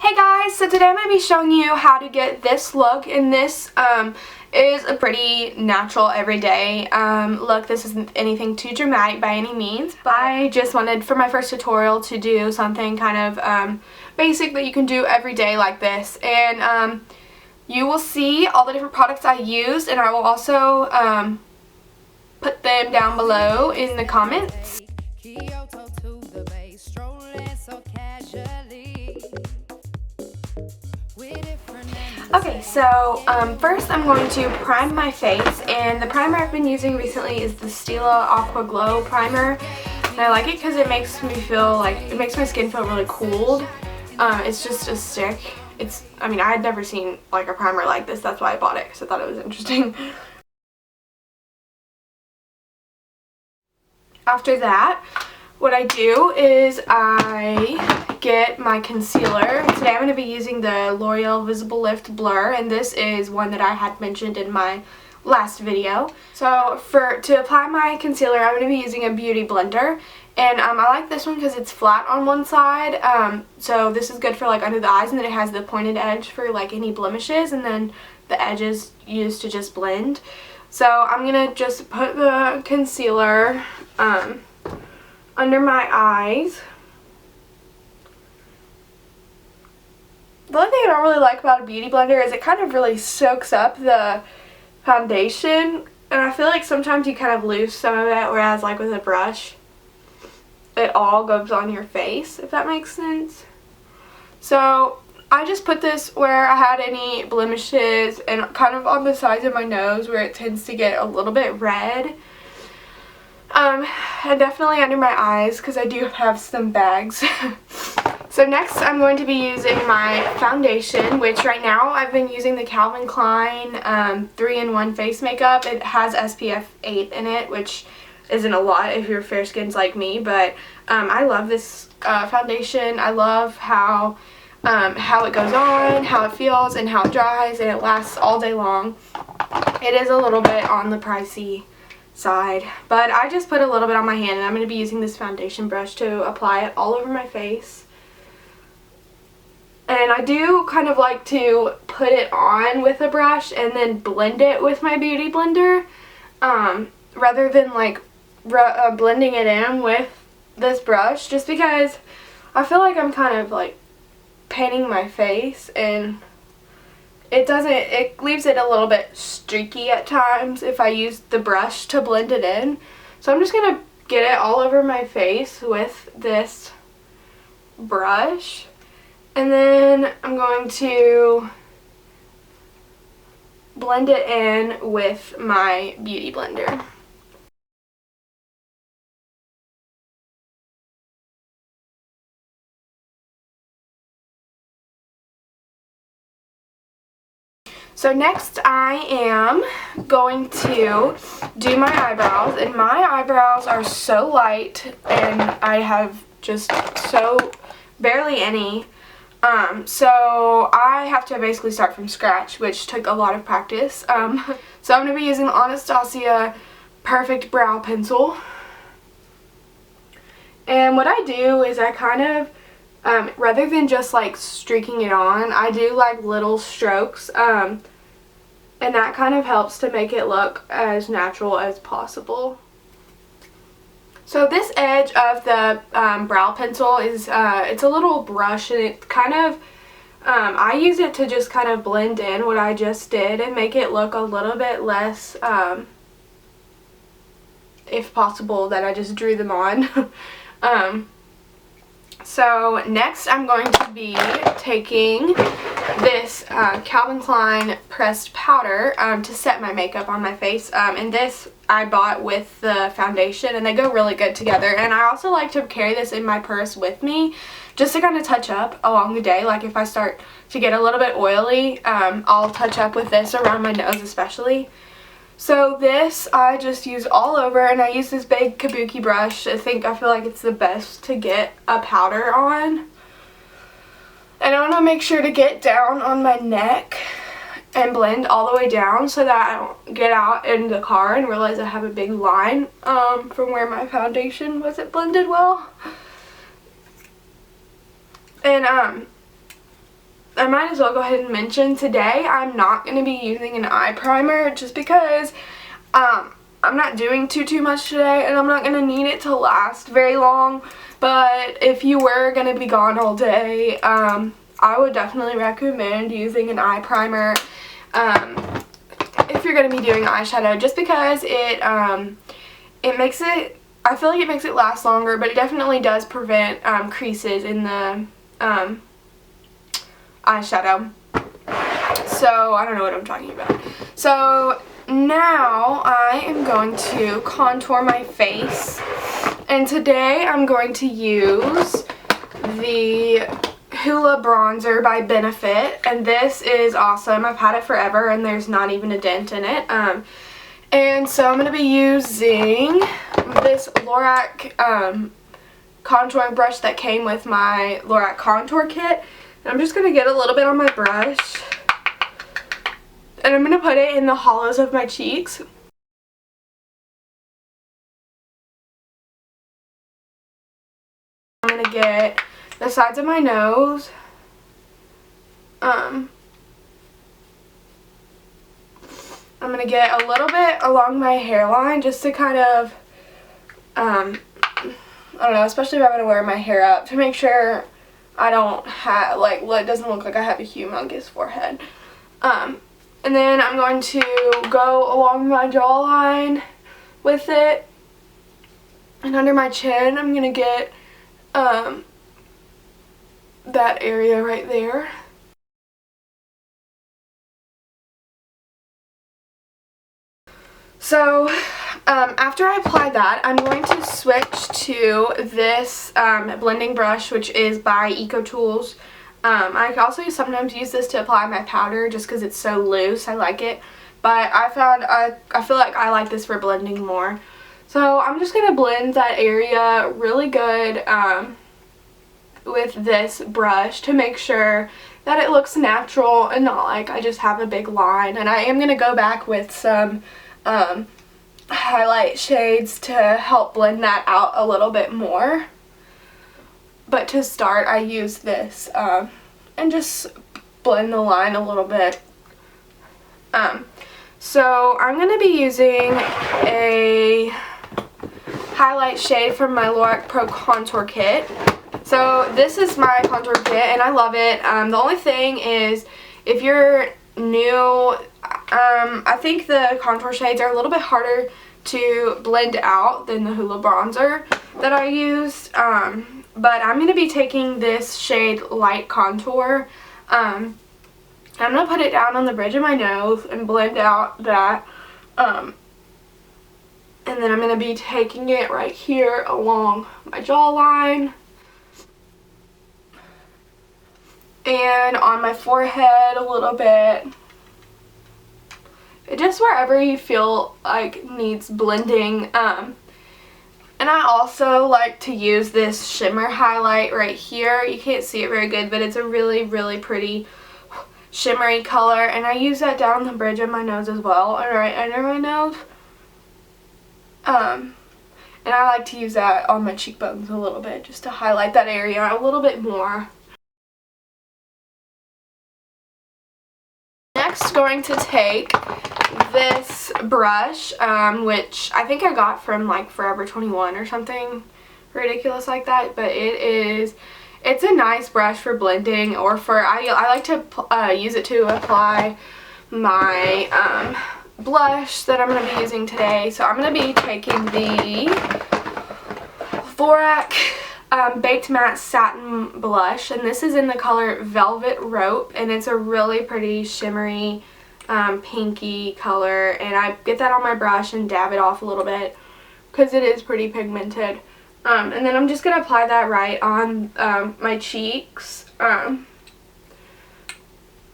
Hey guys, so today I'm going to be showing you how to get this look, and this is a pretty natural everyday look. This isn't anything too dramatic by any means. I just wanted for my first tutorial to do something kind of basic that you can do every day like this, and you will see all the different products I used, and I will also put them down below in the comments. Okay, so first I'm going to prime my face, and the primer I've been using recently is the Stila Aqua Glow primer, and I like it because it makes me feel like, it makes my skin feel really cooled. It's just a stick. I mean, I had never seen like a primer like this, that's why I bought it, because I thought it was interesting. After that, what I do is I get my concealer. Today I'm going to be using the L'Oreal Visible Lift Blur, and this is one that I had mentioned in my last video. So to apply my concealer, I'm going to be using a beauty blender, and I like this one because it's flat on one side, so this is good for like under the eyes, and then it has the pointed edge for like any blemishes, and then the edges used to just blend. So I'm going to just put the concealer under my eyes. The only thing I don't really like about a beauty blender is it kind of really soaks up the foundation, and I feel like sometimes you kind of lose some of it, whereas like with a brush it all goes on your face, if that makes sense. So I just put this where I had any blemishes and kind of on the sides of my nose where it tends to get a little bit red. And definitely under my eyes because I do have some bags. So next I'm going to be using my foundation, which right now I've been using the Calvin Klein 3-in-1 face makeup. It has SPF 8 in it, which isn't a lot if your fair skin's like me, but I love this foundation. I love how it goes on, how it feels, and how it dries, and it lasts all day long. It is a little bit on the pricey side, but I just put a little bit on my hand, and I'm going to be using this foundation brush to apply it all over my face. And I do kind of like to put it on with a brush and then blend it with my beauty blender, rather than like blending it in with this brush, just because I feel like I'm kind of like painting my face, and it leaves it a little bit streaky at times if I use the brush to blend it in. So I'm just going to get it all over my face with this brush, and then I'm going to blend it in with my beauty blender. So next I am going to do my eyebrows, and my eyebrows are so light, and I have just so barely any. So I have to basically start from scratch, which took a lot of practice. So I'm going to be using the Anastasia Perfect Brow Pencil. And what I do is I kind of, rather than just like streaking it on, I do like little strokes, and that kind of helps to make it look as natural as possible. So this edge of the brow pencil is, it's a little brush, and it kind of, I use it to just kind of blend in what I just did and make it look a little bit less, if possible, that I just drew them on. So next I'm going to be taking this Calvin Klein pressed powder to set my makeup on my face, and this I bought with the foundation, and they go really good together. And I also like to carry this in my purse with me just to kind of touch up along the day. Like if I start to get a little bit oily, I'll touch up with this around my nose especially. So this I just use all over, and I use this big kabuki brush. I feel like it's the best to get a powder on. And I want to make sure to get down on my neck and blend all the way down so that I don't get out in the car and realize I have a big line from where my foundation wasn't blended well. And I might as well go ahead and mention today I'm not going to be using an eye primer just because I'm not doing too much today and I'm not going to need it to last very long. But if you were going to be gone all day, I would definitely recommend using an eye primer if you're going to be doing eyeshadow, just because it makes it, I feel like it makes it last longer, but it definitely does prevent creases in the eyeshadow. So I don't know what I'm talking about. So now I am going to contour my face, and today I'm going to use the Hoola bronzer by Benefit, and this is awesome. I've had it forever and there's not even a dent in it. And so I'm going to be using this Lorac contouring brush that came with my Lorac Contour Kit. And I'm just going to get a little bit on my brush, and I'm going to put it in the hollows of my cheeks. I'm going to get the sides of my nose. I'm going to get a little bit along my hairline just to kind of, I don't know, especially if I'm going to wear my hair up, to make sure I don't have, like, it doesn't look like I have a humongous forehead. And then I'm going to go along my jawline with it, and under my chin I'm going to get that area right there. So after I apply that, I'm going to switch to this blending brush, which is by EcoTools. I also sometimes use this to apply my powder just because it's so loose. I like it, but I feel like I like this for blending more. So I'm just going to blend that area really good with this brush to make sure that it looks natural and not like I just have a big line. And I am going to go back with some highlight shades to help blend that out a little bit more. But to start, I use this and just blend the line a little bit. So I'm going to be using a highlight shade from my Lorac Pro Contour Kit. So this is my contour kit and I love it. The only thing is, if you're new, I think the contour shades are a little bit harder to blend out than the Hoola bronzer that I used. But I'm going to be taking this shade Light Contour. I'm going to put it down on the bridge of my nose and blend out that. And then I'm going to be taking it right here along my jawline. And on my forehead a little bit. Just wherever you feel like needs blending. And I also like to use this shimmer highlight right here. You can't see it very good, but it's a really pretty shimmery color. And I use that down the bridge of my nose as well, and right under my nose. And I like to use that on my cheekbones a little bit, just to highlight that area a little bit more. Next, going to take this brush, which I think I got from like Forever 21 or something ridiculous like that, but it's a nice brush for blending, or for, I like to use it to apply my blush that I'm going to be using today. So I'm going to be taking the Lorac Baked Satin Blush, and this is in the color Velvet Rope, and it's a really pretty shimmery pinky color, and I get that on my brush and dab it off a little bit because it is pretty pigmented. And then I'm just going to apply that right on my cheeks, and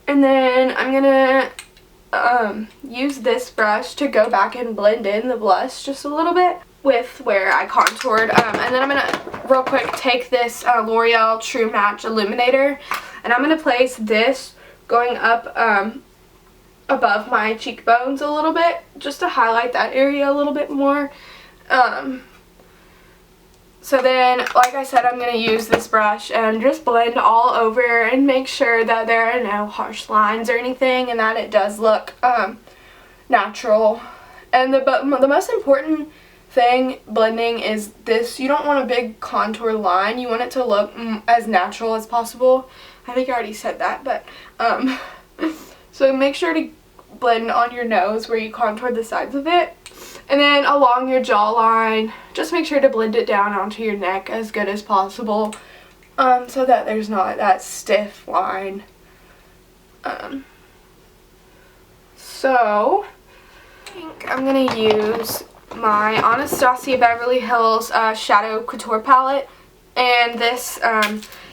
then I'm going to use this brush to go back and blend in the blush just a little bit with where I contoured. And then I'm going to real quick take this L'Oreal True Match Illuminator, and I'm going to place this going up above my cheekbones a little bit, just to highlight that area a little bit more. So then, like I said, I'm going to use this brush and just blend all over and make sure that there are no harsh lines or anything and that it does look natural. And the most important thing blending is this. You don't want a big contour line. You want it to look as natural as possible. I think I already said that, but so make sure to blend on your nose where you contour the sides of it. And then along your jawline, just make sure to blend it down onto your neck as good as possible so that there's not that stiff line. So, I think I'm going to use my Anastasia Beverly Hills Shadow Couture palette. And this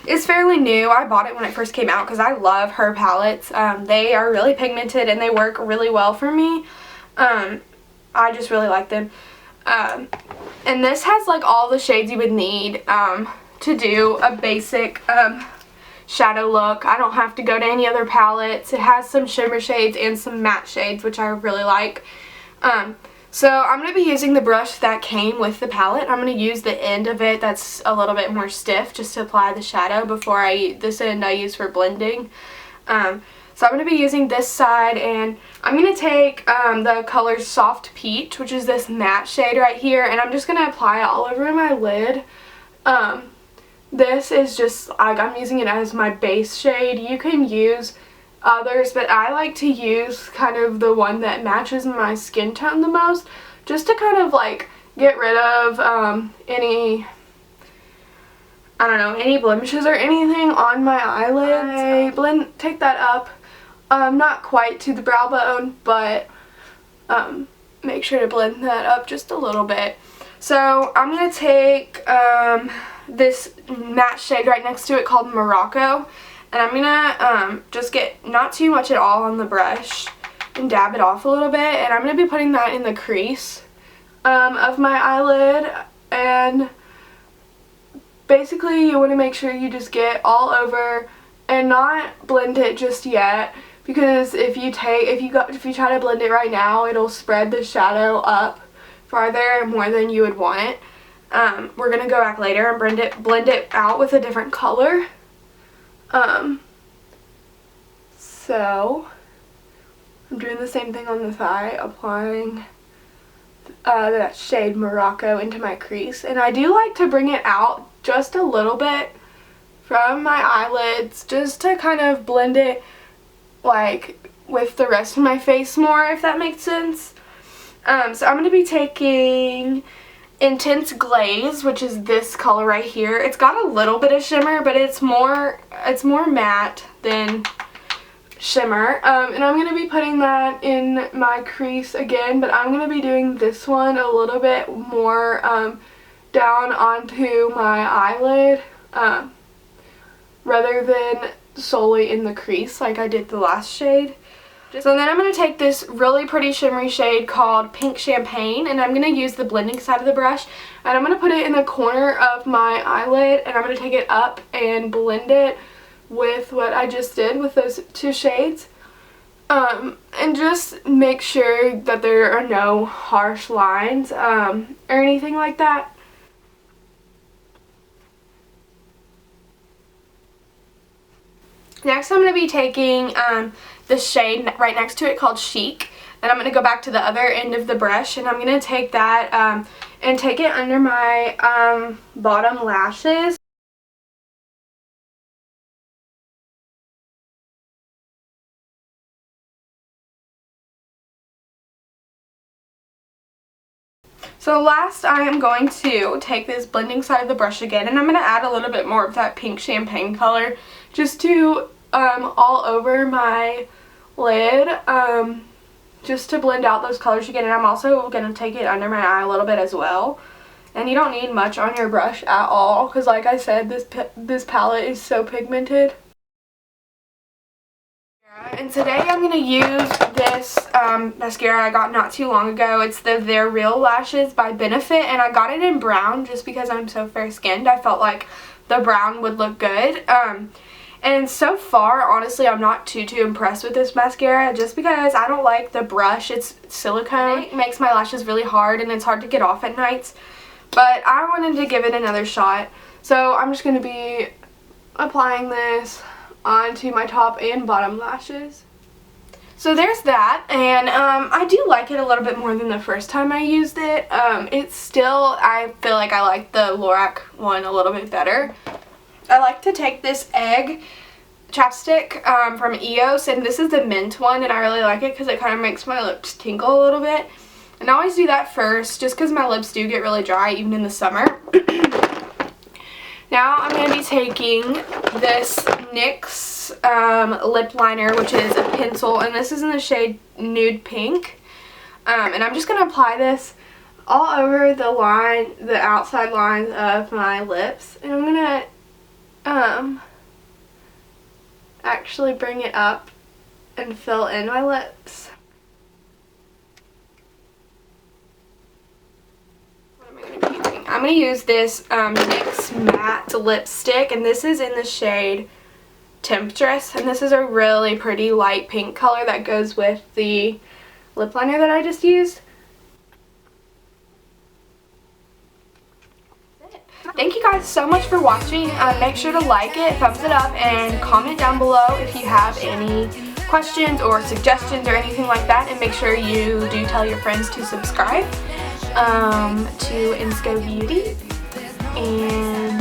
is fairly new. I bought it when it first came out because I love her palettes. They are really pigmented and they work really well for me. I just really like them. And this has like all the shades you would need to do a basic shadow look. I don't have to go to any other palettes. It has some shimmer shades and some matte shades, which I really like. So I'm going to be using the brush that came with the palette. I'm going to use the end of it that's a little bit more stiff just to apply the shadow before this end I use for blending. So I'm going to be using this side, and I'm going to take the color Soft Peach, which is this matte shade right here, and I'm just going to apply it all over my lid. This is just, like, I'm using it as my base shade. You can use others, but I like to use kind of the one that matches my skin tone the most, just to kind of, like, get rid of any, I don't know, any blemishes or anything on my eyelids. Take that up. Not quite to the brow bone, but make sure to blend that up just a little bit. So I'm going to take this matte shade right next to it called Morocco, and I'm going to just get not too much at all on the brush and dab it off a little bit, and I'm going to be putting that in the crease of my eyelid. And basically you want to make sure you just get all over and not blend it just yet, because if you try to blend it right now, it'll spread the shadow up farther more than you would want it. We're gonna go back later and blend it out with a different color. So I'm doing the same thing on the thigh, applying that shade Morocco into my crease, and I do like to bring it out just a little bit from my eyelids just to kind of blend it like with the rest of my face more, if that makes sense. So I'm going to be taking Intense Glaze, which is this color right here. It's got a little bit of shimmer, but it's more matte than shimmer. And I'm going to be putting that in my crease again, but I'm going to be doing this one a little bit more down onto my eyelid rather than solely in the crease like I did the last shade. So then I'm going to take this really pretty shimmery shade called Pink Champagne, and I'm going to use the blending side of the brush, and I'm going to put it in the corner of my eyelid, and I'm going to take it up and blend it with what I just did with those two shades. And just make sure that there are no harsh lines or anything like that. Next I'm going to be taking the shade right next to it called Chic, and I'm going to go back to the other end of the brush, and I'm going to take that and take it under my bottom lashes. So last I am going to take this blending side of the brush again, and I'm going to add a little bit more of that Pink Champagne color just to all over my lid, just to blend out those colors again. And I'm also going to take it under my eye a little bit as well. And you don't need much on your brush at all, because like I said, this palette is so pigmented. And today I'm going to use this mascara I got not too long ago. It's the They're Real Lashes by Benefit, and I got it in brown just because I'm so fair skinned. I felt like the brown would look good. And so far, honestly, I'm not too impressed with this mascara just because I don't like the brush. It's silicone. It makes my lashes really hard and it's hard to get off at nights. but I wanted to give it another shot. So I'm just going to be applying this onto my top and bottom lashes. So there's that, and I do like it a little bit more than the first time I used it. It's still, I feel like I like the Lorac one a little bit better. I like to take this egg chapstick from EOS, and this is the mint one, and I really like it because it kind of makes my lips tingle a little bit. And I always do that first just because my lips do get really dry even in the summer. Now I'm going to be taking this NYX lip liner, which is a pencil, and this is in the shade Nude Pink. And I'm just going to apply this all over the outside lines of my lips. And I'm going to actually bring it up and fill in my lips. I'm going to use this NYX matte lipstick, and this is in the shade Temptress, and this is a really pretty light pink color that goes with the lip liner that I just used. Thank you guys so much for watching. Make sure to like it, thumbs it up, and comment down below if you have any questions or suggestions or anything like that, and make sure you do tell your friends to subscribe to Insco Beauty, and